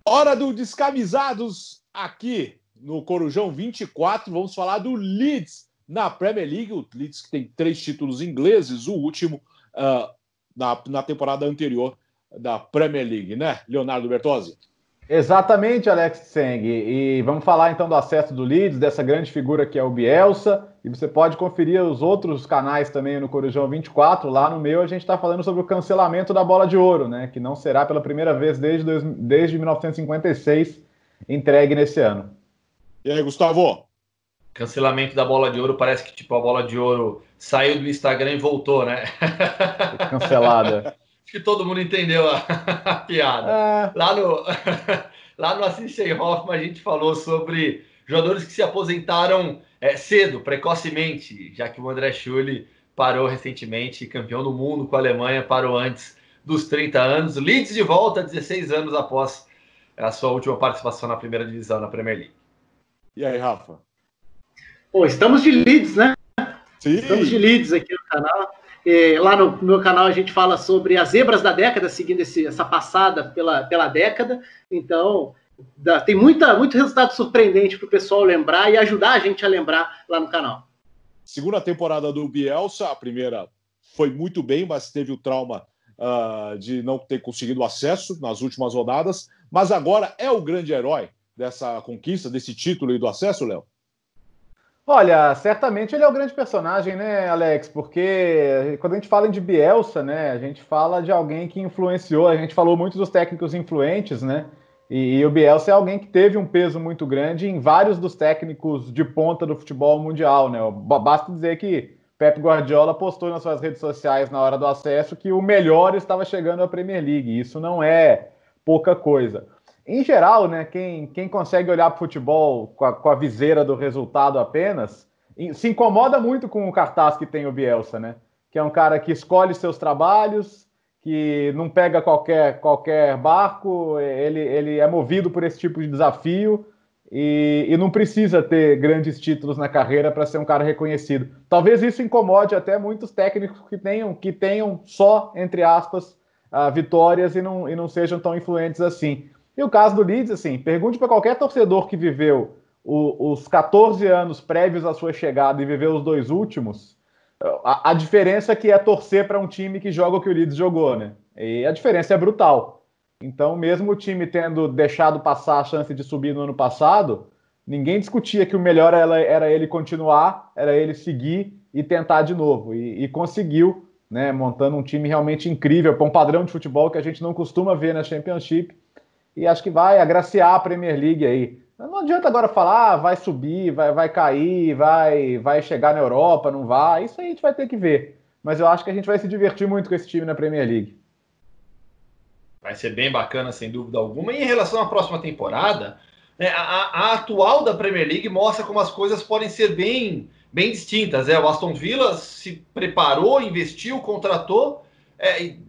Hora do Descamisados aqui no Corujão 24. Vamos falar do Leeds na Premier League. O Leeds que tem 3 títulos ingleses, o último na temporada anterior da Premier League, né, Leonardo Bertozzi? Exatamente, Alex Tseng. E vamos falar então do acesso do Leeds, dessa grande figura que é o Bielsa. E você pode conferir os outros canais também no Corujão 24. Lá no meu a gente está falando sobre o cancelamento da Bola de Ouro, né? Que não será pela primeira vez desde 1956 entregue nesse ano. E aí, Gustavo? Cancelamento da Bola de Ouro, parece que tipo a Bola de Ouro saiu do Instagram e voltou, né? Cancelada. Acho que todo mundo entendeu a piada. Lá no Assist Hoffman a gente falou sobre jogadores que se aposentaram cedo, precocemente, já que o André Schürrle parou recentemente, campeão do mundo com a Alemanha, parou antes dos 30 anos. Leeds de volta 16 anos após a sua última participação na primeira divisão na Premier League. E aí, Rafa? Pô, estamos de Leeds, né? Sim. Estamos de Leeds aqui no canal. Lá no meu canal a gente fala sobre as zebras da década, seguindo essa passada pela década. Então, tem muito resultado surpreendente para o pessoal lembrar e ajudar a gente a lembrar lá no canal. Segunda temporada do Bielsa, a primeira foi muito bem, mas teve o trauma de não ter conseguido acesso nas últimas rodadas. Mas agora é o grande herói dessa conquista, desse título e do acesso, Léo? Olha, certamente ele é o grande personagem, né, Alex? Porque quando a gente fala de Bielsa, né, a gente fala de alguém que influenciou, a gente falou muito dos técnicos influentes, né? E o Bielsa é alguém que teve um peso muito grande em vários dos técnicos de ponta do futebol mundial, né? Basta dizer que Pep Guardiola postou nas suas redes sociais na hora do acesso que o melhor estava chegando à Premier League. Isso não é pouca coisa. Em geral, né, quem consegue olhar para o futebol com a viseira do resultado apenas, se incomoda muito com o cartaz que tem o Bielsa, né? Que é um cara que escolhe seus trabalhos, que não pega qualquer barco, ele é movido por esse tipo de desafio e não precisa ter grandes títulos na carreira para ser um cara reconhecido. Talvez isso incomode até muitos técnicos que tenham só, entre aspas, vitórias e não sejam tão influentes assim. E o caso do Leeds, assim, pergunte para qualquer torcedor que viveu os 14 anos prévios à sua chegada e viveu os 2 últimos, a diferença que é torcer para um time que joga o que o Leeds jogou, né? E a diferença é brutal. Então, mesmo o time tendo deixado passar a chance de subir no ano passado, ninguém discutia que o melhor era ele continuar, era ele seguir e tentar de novo. E conseguiu, né? Montando um time realmente incrível, para um padrão de futebol que a gente não costuma ver na Championship. E acho que vai agraciar a Premier League aí. Não adianta agora falar, vai subir, vai cair, vai chegar na Europa, não vai. Isso aí a gente vai ter que ver. Mas eu acho que a gente vai se divertir muito com esse time na Premier League. Vai ser bem bacana, sem dúvida alguma. E em relação à próxima temporada, né, a atual da Premier League mostra como as coisas podem ser bem distintas. O Aston Villa se preparou, investiu, contratou e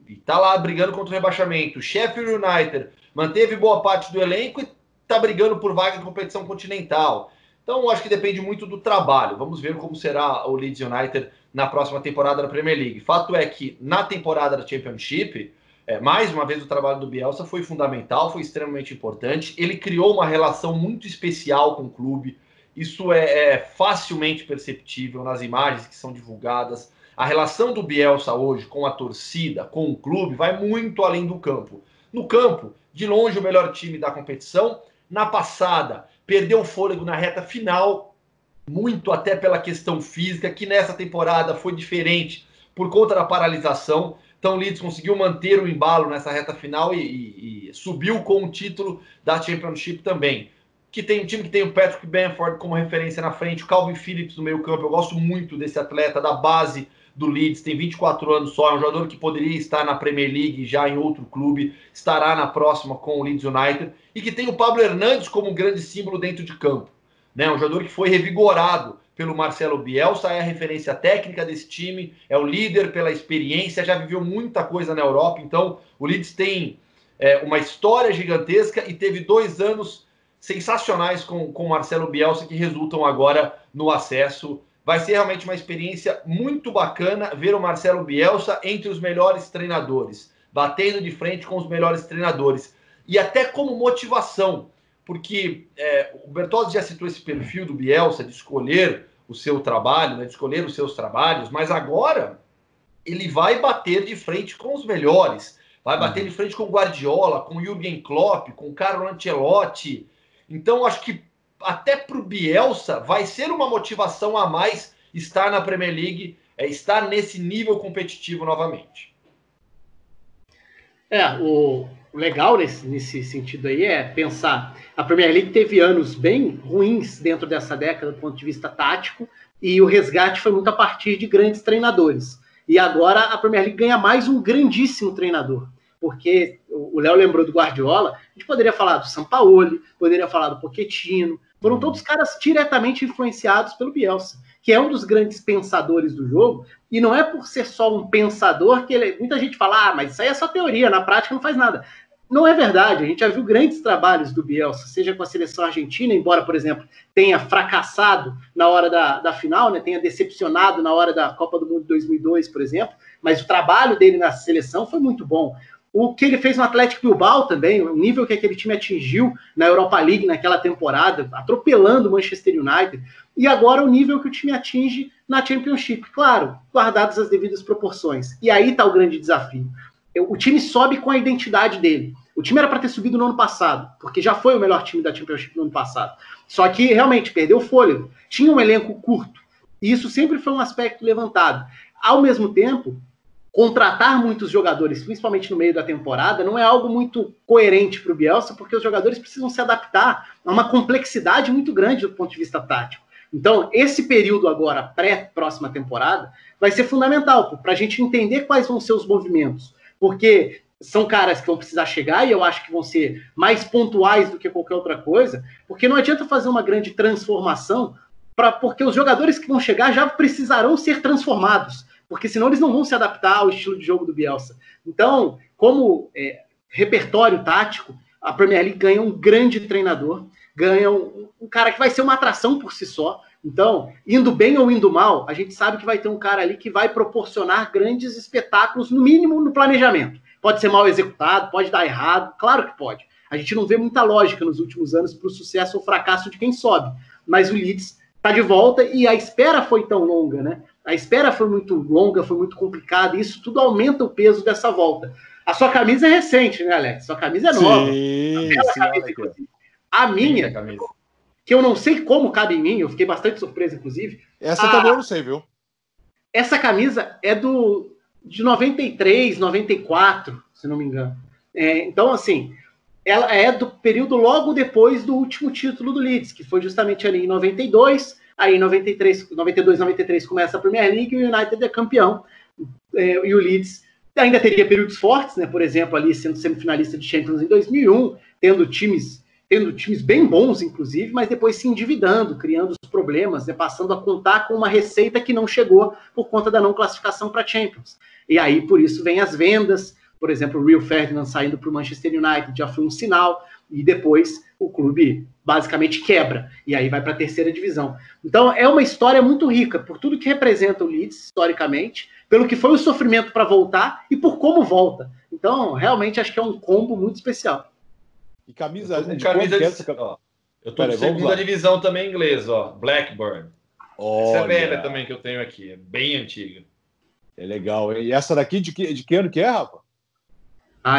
está lá brigando contra o rebaixamento. O Sheffield United manteve boa parte do elenco e está brigando por vaga em competição continental. Então, acho que depende muito do trabalho. Vamos ver como será o Leeds United na próxima temporada da Premier League. Fato é que, na temporada da Championship, mais uma vez o trabalho do Bielsa foi fundamental, foi extremamente importante. Ele criou uma relação muito especial com o clube. Isso é facilmente perceptível nas imagens que são divulgadas. A relação do Bielsa hoje com a torcida, com o clube, vai muito além do campo. No campo, de longe o melhor time da competição. Na passada, perdeu o fôlego na reta final, muito até pela questão física, que nessa temporada foi diferente por conta da paralisação. Então o Leeds conseguiu manter o embalo nessa reta final e subiu com o título da Championship também. Que tem um time que tem o Patrick Bamford como referência na frente, o Calvin Phillips no meio campo. Eu gosto muito desse atleta da base do Leeds, tem 24 anos só, é um jogador que poderia estar na Premier League já em outro clube, estará na próxima com o Leeds United, e que tem o Pablo Hernandes como um grande símbolo dentro de campo, né? Um jogador que foi revigorado pelo Marcelo Bielsa, é a referência técnica desse time, é o líder pela experiência, já viveu muita coisa na Europa, então o Leeds tem uma história gigantesca e teve 2 anos sensacionais com o Marcelo Bielsa que resultam agora no acesso. Vai ser realmente uma experiência muito bacana ver o Marcelo Bielsa entre os melhores treinadores, batendo de frente com os melhores treinadores. e até como motivação, porque o Bertozzi já citou esse perfil do Bielsa de escolher o seu trabalho, né, de escolher os seus trabalhos, mas agora ele vai bater de frente com os melhores, vai bater de frente com o Guardiola, com o Jürgen Klopp, com o Carlo Ancelotti. Então, acho que até para o Bielsa vai ser uma motivação a mais estar na Premier League, estar nesse nível competitivo novamente. O legal nesse sentido aí é pensar, a Premier League teve anos bem ruins dentro dessa década do ponto de vista tático, e o resgate foi muito a partir de grandes treinadores. E agora a Premier League ganha mais um grandíssimo treinador, porque o Léo lembrou do Guardiola, a gente poderia falar do Sampaoli, poderia falar do Pochettino, foram todos caras diretamente influenciados pelo Bielsa, que é um dos grandes pensadores do jogo, e não é por ser só um pensador que muita gente fala, mas isso aí é só teoria, na prática não faz nada. Não é verdade, a gente já viu grandes trabalhos do Bielsa, seja com a seleção argentina, embora, por exemplo, tenha fracassado na hora da final, né, tenha decepcionado na hora da Copa do Mundo de 2002, por exemplo, mas o trabalho dele na seleção foi muito bom. O que ele fez no Atlético Bilbao também, o nível que aquele time atingiu na Europa League naquela temporada, atropelando o Manchester United, e agora o nível que o time atinge na Championship, claro, guardadas as devidas proporções. E aí está o grande desafio. O time sobe com a identidade dele. O time era para ter subido no ano passado, porque já foi o melhor time da Championship no ano passado. Só que realmente perdeu o fôlego. Tinha um elenco curto. E isso sempre foi um aspecto levantado. Ao mesmo tempo, contratar muitos jogadores, principalmente no meio da temporada, não é algo muito coerente para o Bielsa, porque os jogadores precisam se adaptar a uma complexidade muito grande do ponto de vista tático. Então, esse período agora, pré-próxima temporada, vai ser fundamental para a gente entender quais vão ser os movimentos, porque são caras que vão precisar chegar e eu acho que vão ser mais pontuais do que qualquer outra coisa, porque não adianta fazer uma grande transformação, porque os jogadores que vão chegar já precisarão ser transformados, porque senão eles não vão se adaptar ao estilo de jogo do Bielsa. Então, como repertório tático, a Premier League ganha um grande treinador, ganha um cara que vai ser uma atração por si só. Então, indo bem ou indo mal, a gente sabe que vai ter um cara ali que vai proporcionar grandes espetáculos, no mínimo no planejamento. Pode ser mal executado, pode dar errado, claro que pode. A gente não vê muita lógica nos últimos anos para o sucesso ou fracasso de quem sobe, mas o Leeds está de volta e a espera foi tão longa, né? A espera foi muito longa, foi muito complicada, e isso tudo aumenta o peso dessa volta. A sua camisa é recente, né, Alex? Sua camisa é nova. Sim, Camisa, inclusive. A minha, que eu não sei como cabe em mim, eu fiquei bastante surpreso, inclusive. Essa também eu não sei, viu? Essa camisa é de 93, 94, se não me engano. Então, assim, ela é do período logo depois do último título do Leeds, que foi justamente ali em 92, aí em 92, 93 começa a Premier League e o United é campeão. E o Leeds ainda teria períodos fortes, né? Por exemplo, ali sendo semifinalista de Champions em 2001, tendo times bem bons, inclusive, mas depois se endividando, criando os problemas, né? Passando a contar com uma receita que não chegou por conta da não classificação para Champions. E aí, por isso, vem as vendas. Por exemplo, o Rio Ferdinand saindo para o Manchester United já foi um sinal, e depois o clube basicamente quebra, e aí vai para a terceira divisão. Então é uma história muito rica, por tudo que representa o Leeds, historicamente, pelo que foi o sofrimento para voltar e por como volta. Então, realmente, acho que é um combo muito especial. E camisa eu tô de segunda divisão também inglesa, ó, Blackburn. Essa é velha também que eu tenho aqui, é bem antiga. É legal. E essa daqui de que ano que é, Rafa?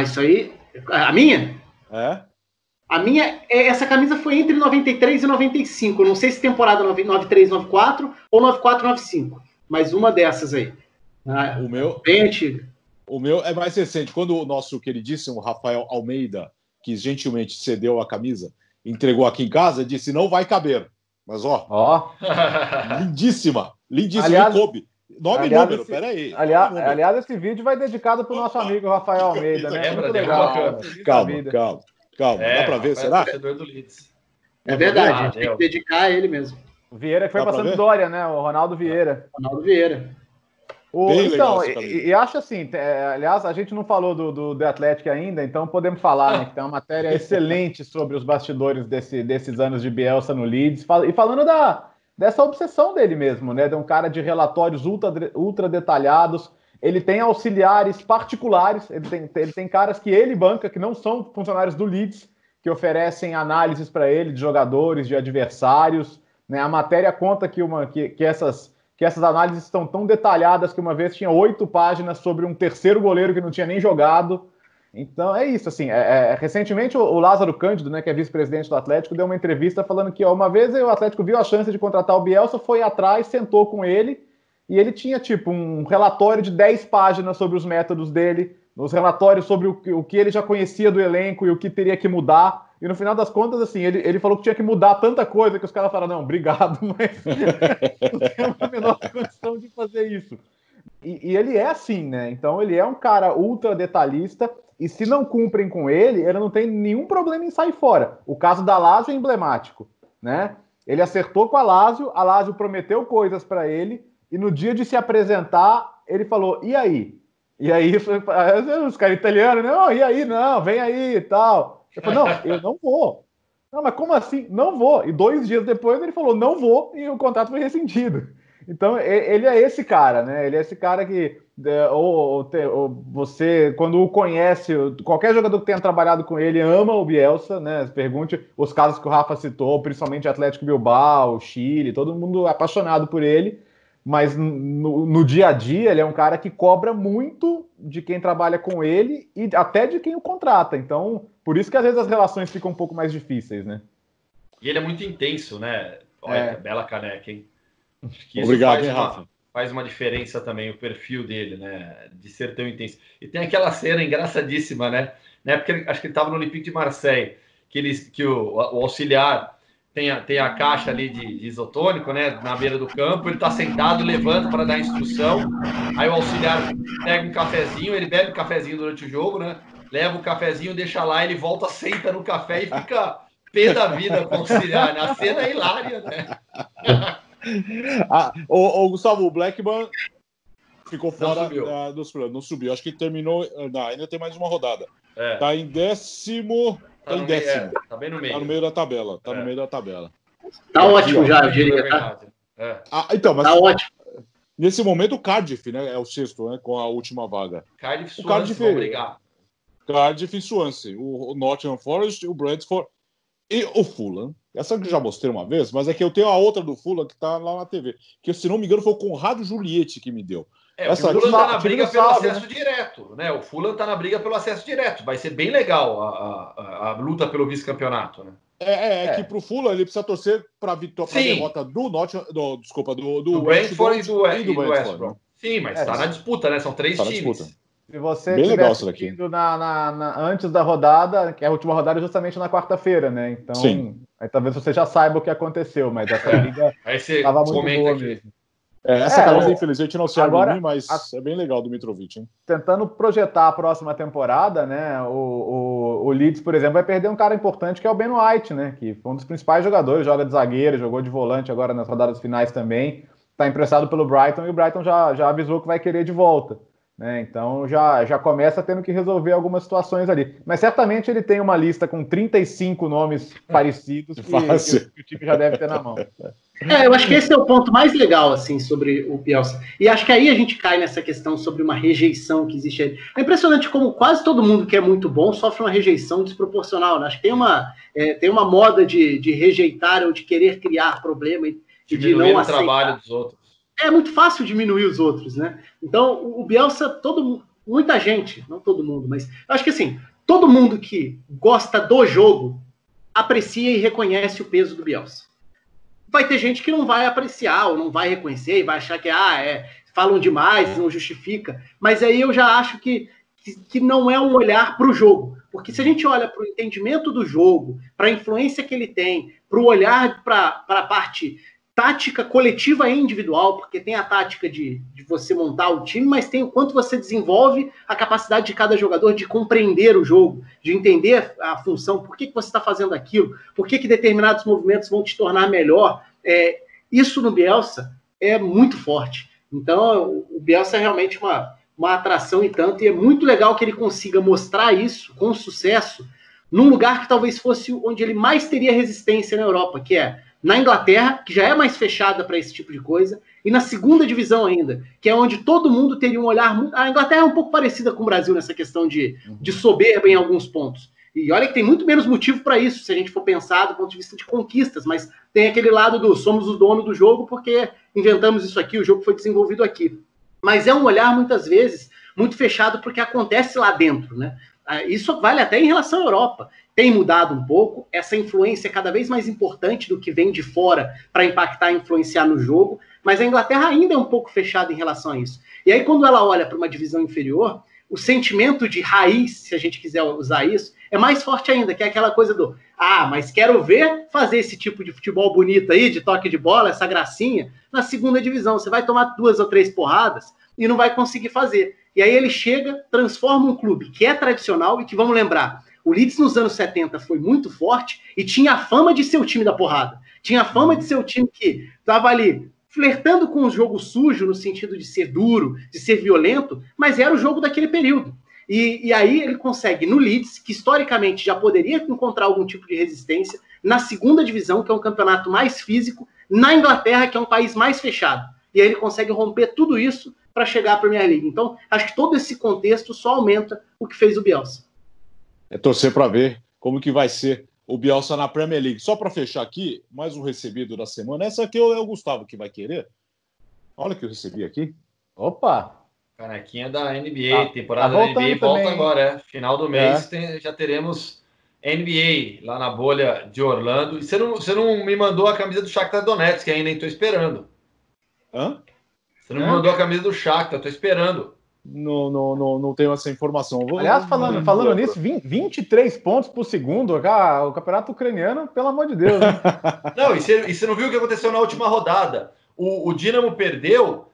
Isso aí... A minha? A minha, essa camisa foi entre 93 e 95. Eu não sei se temporada 93, 94 ou 94, 95. Mas uma dessas aí. O meu... Bem antiga. O meu é mais recente. Quando o nosso queridíssimo Rafael Almeida, que gentilmente cedeu a camisa, entregou aqui em casa, disse, não vai caber. Mas, lindíssima. Lindíssima. Aliás, e coube. Nome e número, peraí. Aliás, esse vídeo vai dedicado para o nosso amigo Rafael Almeida, né? Muito legal. Calma. Dá para ver, será? Do Leeds. É verdade, a gente tem que dedicar a ele mesmo. O Vieira que foi para Sampdoria, né? O Ronaldo Vieira. Então, e acho assim, aliás, a gente não falou do The Athletic ainda, então podemos falar, né? Que tem uma matéria excelente sobre os bastidores desses anos de Bielsa no Leeds, e falando dessa obsessão dele mesmo, né? De um cara de relatórios ultra detalhados. ele tem auxiliares particulares, ele tem caras que ele banca, que não são funcionários do Leeds, que oferecem análises para ele de jogadores, de adversários, né? A matéria conta que essas análises estão tão detalhadas que uma vez tinha 8 páginas sobre um terceiro goleiro que não tinha nem jogado. Então é isso, assim, recentemente o Lázaro Cândido, né, que é vice-presidente do Atlético, deu uma entrevista falando que uma vez o Atlético viu a chance de contratar o Bielsa, foi atrás, sentou com ele, e ele tinha tipo um relatório de 10 páginas sobre os métodos dele, os relatórios sobre o que ele já conhecia do elenco e o que teria que mudar, e no final das contas, assim, ele falou que tinha que mudar tanta coisa que os caras falaram, não, obrigado, mas não tem a menor condição de fazer isso. E ele é assim, né? Então ele é um cara ultra detalhista, e se não cumprem com ele não tem nenhum problema em sair fora. O caso da Lazio é emblemático, né? Ele acertou com a Lazio prometeu coisas para ele, e no dia de se apresentar, ele falou, e aí? E aí, os caras italianos, né? Oh, e aí, não, vem aí e tal. Eu falei, não, eu não vou. Não, mas como assim? Não vou. E 2 dias depois ele falou, não vou, e o contrato foi rescindido. Então, ele é esse cara, né? Ele é esse cara que você, quando o conhece, qualquer jogador que tenha trabalhado com ele ama o Bielsa, né? Pergunte os casos que o Rafa citou, principalmente Atlético Bilbao, Chile, todo mundo apaixonado por ele, mas no dia a dia ele é um cara que cobra muito de quem trabalha com ele e até de quem o contrata. Então, por isso que às vezes as relações ficam um pouco mais difíceis, né? E ele é muito intenso, né? Olha, bela caneca, hein? Acho que obrigado, isso Rafa. Faz uma diferença também, o perfil dele, né? De ser tão intenso. E tem aquela cena engraçadíssima, né? Porque acho que ele estava no Olympique de Marseille, que o auxiliar tem a caixa ali de isotônico, né? Na beira do campo, ele está sentado, levanta para dar instrução. Aí o auxiliar pega um cafezinho, ele bebe o cafezinho durante o jogo, né? Leva o cafezinho, deixa lá, ele volta, senta no café e fica pé da vida com o auxiliar, né? A cena é hilária, né? O Gustavo, o Blackburn ficou fora dos planos, não subiu. Acho que terminou. Não, ainda tem mais uma rodada. Tá em 10º. Tá bem no meio. Tá no meio da tabela. Tá no meio da tabela. Tá ótimo já, eu diria. Tá? Então, mas tá ótimo. Nesse momento o Cardiff, né, é o 6º, né, com a última vaga. Cardiff vão brigar. Cardiff e Swansea. O Nottingham Forest, o Brentford e o Fulham. Essa que eu já mostrei uma vez, mas é que eu tenho a outra do Fulham que tá lá na TV. Que, se não me engano, foi o Conrado Juliette que me deu. O Fulham tá na briga pelo acesso direto, né? O Fulham tá na briga pelo acesso direto. Vai ser bem legal a luta pelo vice-campeonato, né? Que pro Fulham ele precisa torcer pra derrota do Nottingham, do Brentford e do West Brom. Sim, mas tá na disputa, né? São 3 times. Se você estiver assistindo antes da rodada, que a última rodada é justamente na quarta-feira, né? Então, aí talvez você já saiba o que aconteceu, mas essa liga estava muito boa mesmo. Essa camisa, infelizmente, não serve a mim, mas é bem legal do Mitrovic, hein? Tentando projetar a próxima temporada, né? O Leeds, por exemplo, vai perder um cara importante que é o Ben White, né? Que foi um dos principais jogadores, joga de zagueiro, jogou de volante agora nas rodadas finais também. Está emprestado pelo Brighton e o Brighton já avisou que vai querer de volta. Né? Então já começa tendo que resolver algumas situações ali. Mas certamente ele tem uma lista com 35 nomes parecidos que o time já deve ter na mão. Eu acho que esse é o ponto mais legal assim, sobre o Bielsa. E acho que aí a gente cai nessa questão sobre uma rejeição que existe aí. É impressionante como quase todo mundo que é muito bom sofre uma rejeição desproporcional. Né? Acho que tem uma moda de rejeitar ou de querer criar problema e de não aceitar o trabalho dos outros. É muito fácil diminuir os outros, né? Então, o Bielsa, muita gente, não todo mundo, mas eu acho que assim, todo mundo que gosta do jogo aprecia e reconhece o peso do Bielsa. Vai ter gente que não vai apreciar ou não vai reconhecer e vai achar que falam demais, não justifica. Mas aí eu já acho que não é um olhar para o jogo. Porque se a gente olha para o entendimento do jogo, para a influência que ele tem, para o olhar para a parte tática coletiva e individual, porque tem a tática de você montar o time, mas tem o quanto você desenvolve a capacidade de cada jogador de compreender o jogo, de entender a função, por que você está fazendo aquilo, por que determinados movimentos vão te tornar melhor. Isso no Bielsa é muito forte. Então, o Bielsa é realmente uma atração e tanto, e é muito legal que ele consiga mostrar isso com sucesso num lugar que talvez fosse onde ele mais teria resistência na Europa, que é na Inglaterra, que já é mais fechada para esse tipo de coisa, e na segunda divisão ainda, que é onde todo mundo teria um olhar... A Inglaterra é um pouco parecida com o Brasil nessa questão de soberba em alguns pontos. E olha que tem muito menos motivo para isso, se a gente for pensar do ponto de vista de conquistas, mas tem aquele lado do somos o dono do jogo porque inventamos isso aqui, o jogo foi desenvolvido aqui. Mas é um olhar, muitas vezes, muito fechado porque acontece lá dentro, né? Isso vale até em relação à Europa. Tem mudado um pouco, essa influência é cada vez mais importante do que vem de fora para impactar e influenciar no jogo, mas a Inglaterra ainda é um pouco fechada em relação a isso. E aí, quando ela olha para uma divisão inferior, o sentimento de raiz, se a gente quiser usar isso, é mais forte ainda, que é aquela coisa do mas quero ver fazer esse tipo de futebol bonito aí, de toque de bola, essa gracinha, na segunda divisão. Você vai tomar 2 ou 3 porradas e não vai conseguir fazer. E aí ele chega, transforma um clube que é tradicional e que, vamos lembrar, o Leeds nos anos 70 foi muito forte e tinha a fama de ser o time da porrada. Tinha a fama de ser o time que estava ali flertando com o jogo sujo, no sentido de ser duro, de ser violento, mas era o jogo daquele período. E aí ele consegue, no Leeds, que historicamente já poderia encontrar algum tipo de resistência, na segunda divisão, que é um campeonato mais físico, na Inglaterra, que é um país mais fechado. E aí ele consegue romper tudo isso para chegar à Premier League. Então, acho que todo esse contexto só aumenta o que fez o Bielsa. É torcer para ver como que vai ser o Bielsa na Premier League. Só para fechar aqui, mais um recebido da semana. Essa aqui é o Gustavo que vai querer. Olha o que eu recebi aqui. Opa! Canequinha da NBA, temporada da NBA volta também, agora, Final do mês já teremos NBA lá na bolha de Orlando. E você não me mandou a camisa do Shakhtar Donetsk ainda, hein? Tô esperando. Hã? Você não me mandou a camisa do Shakhtar, tô esperando. Não tenho essa informação. Aliás, falando nisso, 23 pontos por segundo, o campeonato ucraniano, pelo amor de Deus. Né? Não, e você não viu o que aconteceu na última rodada? O Dinamo perdeu,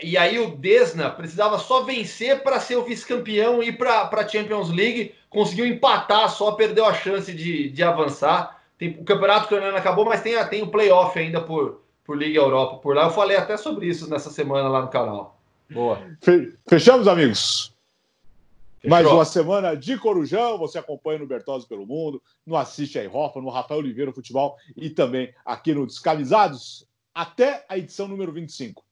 e aí o Desna precisava só vencer para ser o vice-campeão e ir para a Champions League, conseguiu empatar, só perdeu a chance de avançar. O campeonato ucraniano acabou, mas tem o playoff ainda por Liga Europa por lá. Eu falei até sobre isso nessa semana lá no canal. Boa. Fechamos, amigos? Fechou. Mais uma semana de Corujão. Você acompanha no Bertozzi pelo Mundo, no Assiste aí Rofa, no Rafael Oliveira Futebol e também aqui no Descamisados. Até a edição número 25.